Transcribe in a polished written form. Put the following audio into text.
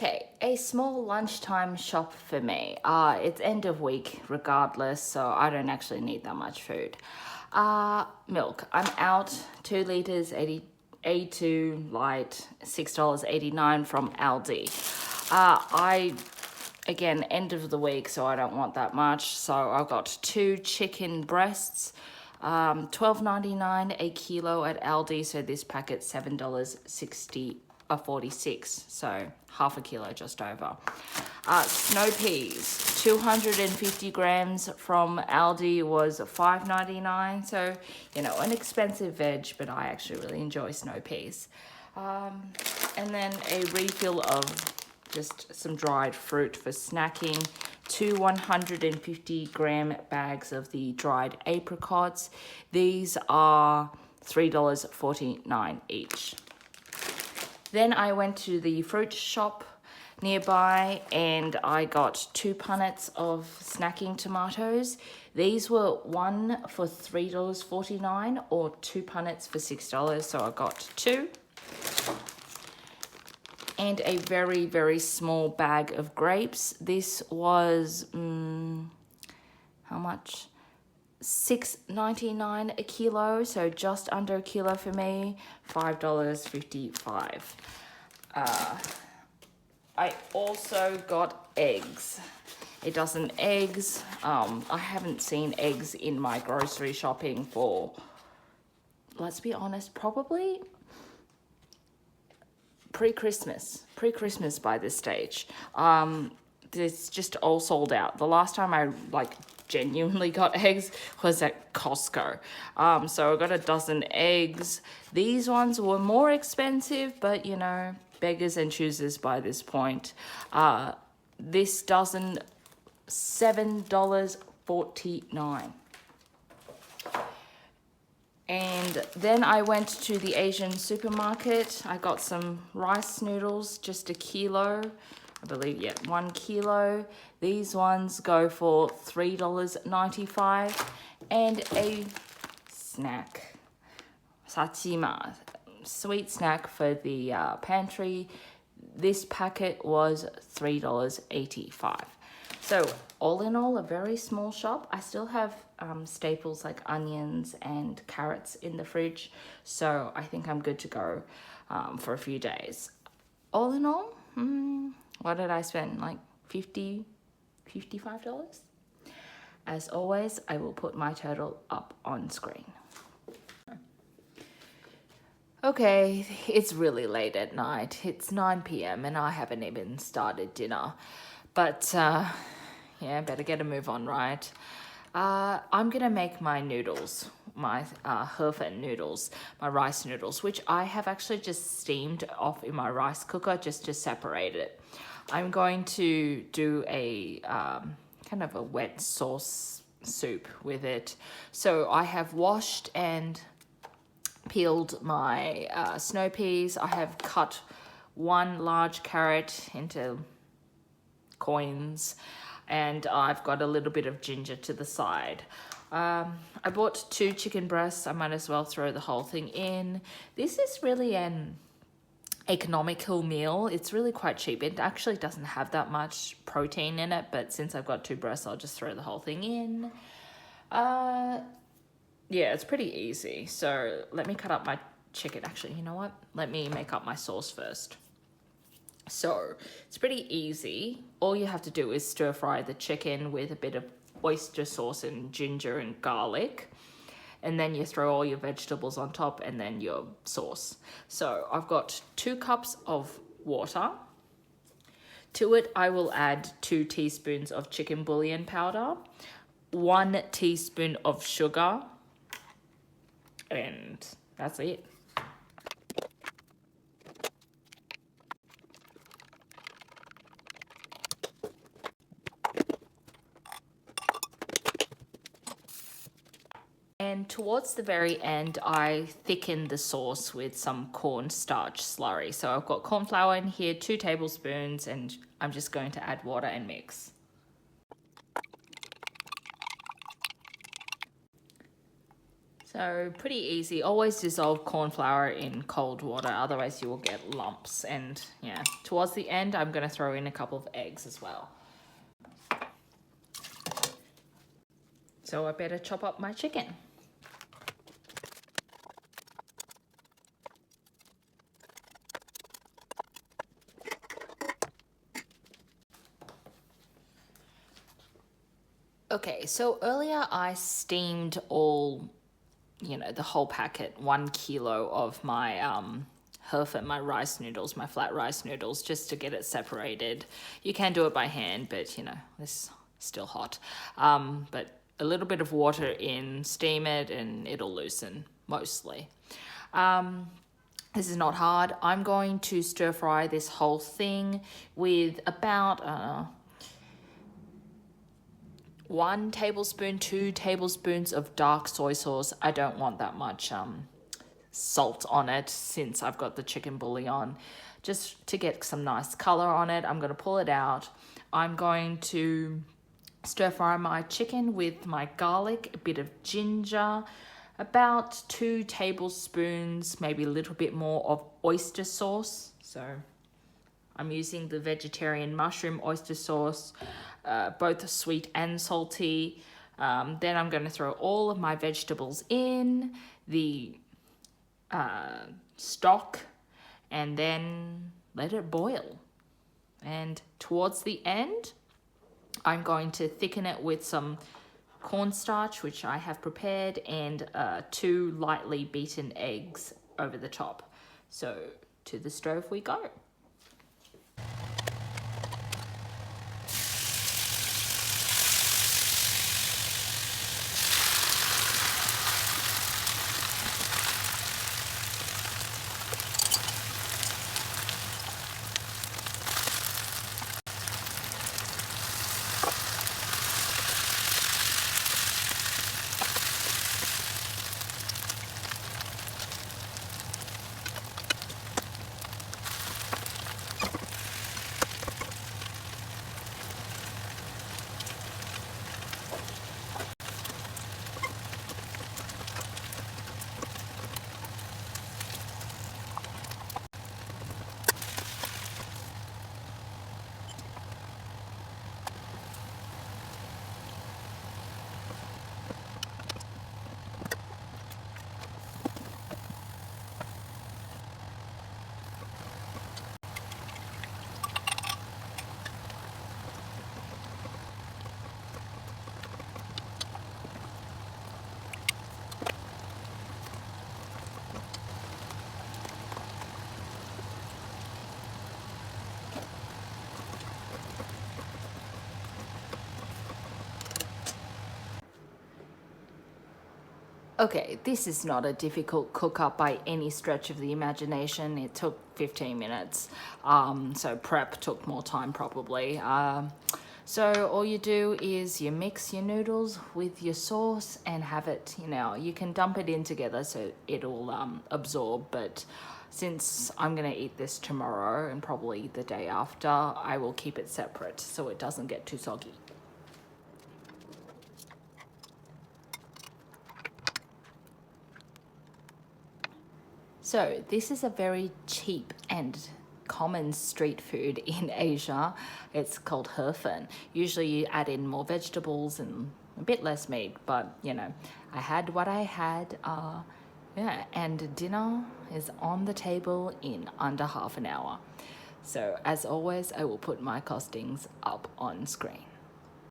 Okay, a small lunchtime shop for me. It's end of week regardless, so I don't actually need that much food. Milk. I'm out 2 liters, 82 light, $6.89 from Aldi. Again, end of the week, so I don't want that much. So I've got 2 chicken breasts, $12.99 a kilo at Aldi. So this packet $7.46, so half a kilo just over. Snow peas, 250 grams from Aldi was $5.99. So, you know, an expensive veg, but I actually really enjoy snow peas. And then a refill of just some dried fruit for snacking. 2 150 gram bags of the dried apricots. These are $3.49 each. Then I went to the fruit shop nearby and I got 2 punnets of snacking tomatoes. These were 1 for $3.49 or 2 punnets for $6, so I got 2. And a very, very small bag of grapes. This was, how much? $6.99 a kilo, so just under a kilo for me, $5.55. I also got eggs. A dozen eggs. I haven't seen eggs in my grocery shopping for, let's be honest, probably pre-Christmas by this stage. It's just all sold out. The last time I genuinely got eggs was at Costco. So I got a dozen eggs. These ones were more expensive, but you know, beggars and choosers by this point. This dozen, $7.49. And then I went to the Asian supermarket. I got some rice noodles, just a kilo. I believe, 1 kilo. These ones go for $3.95. And a snack, sachima, sweet snack for the pantry. This packet was $3.85. So all in all, a very small shop. I still have staples like onions and carrots in the fridge, so I think I'm good to go for a few days. All in all, what did I spend? Like $55? As always, I will put my total up on screen. Okay, it's really late at night. It's 9 p.m. and I haven't even started dinner. But, better get a move on, right? I'm going to make my noodles, my Herfen noodles, my rice noodles, which I have actually just steamed off in my rice cooker just to separate it. I'm going to do a kind of a wet sauce soup with it. So I have washed and peeled my snow peas. I have cut 1 large carrot into coins, and I've got a little bit of ginger to the side. I bought 2 chicken breasts. I might as well throw the whole thing in. This is really an economical meal. It's really quite cheap. It actually doesn't have that much protein in it, but since I've got 2 breasts, I'll just throw the whole thing in. It's pretty easy. So let me cut up my chicken. Actually, you know what? Let me make up my sauce first. So it's pretty easy. All you have to do is stir fry the chicken with a bit of oyster sauce and ginger and garlic. And then you throw all your vegetables on top and then your sauce. So I've got 2 cups of water. To it, I will add 2 teaspoons of chicken bouillon powder, 1 teaspoon of sugar, and that's it. And towards the very end, I thicken the sauce with some cornstarch slurry. So I've got corn flour in here, 2 tablespoons, and I'm just going to add water and mix. So pretty easy. Always dissolve corn flour in cold water, otherwise you will get lumps. And yeah, towards the end, I'm going to throw in a couple of eggs as well. So I better chop up my chicken. Okay, so earlier I steamed all, the whole packet, 1 kilo of my Herford, my rice noodles, my flat rice noodles, just to get it separated. You can do it by hand, but this is still hot. But a little bit of water in, steam it, and it'll loosen mostly. This is not hard. I'm going to stir fry this whole thing with about 1 tablespoon, 2 tablespoons of dark soy sauce. I don't want that much salt on it since I've got the chicken bouillon. Just to get some nice color on it, I'm going to pull it out. I'm going to stir fry my chicken with my garlic, a bit of ginger, about 2 tablespoons, maybe a little bit more of oyster sauce. So I'm using the vegetarian mushroom oyster sauce, both sweet and salty. Then I'm going to throw all of my vegetables in, the stock, and then let it boil. And towards the end, I'm going to thicken it with some cornstarch, which I have prepared, and 2 lightly beaten eggs over the top. So to the stove we go. Okay, this is not a difficult cook-up by any stretch of the imagination. It took 15 minutes, so prep took more time probably. So all you do is you mix your noodles with your sauce and have it, you can dump it in together so it'll absorb, but since I'm going to eat this tomorrow and probably the day after, I will keep it separate so it doesn't get too soggy. So this is a very cheap and common street food in Asia. It's called Herford. Usually you add in more vegetables and a bit less meat, but I had what I had. And dinner is on the table in under half an hour. So as always, I will put my costings up on screen.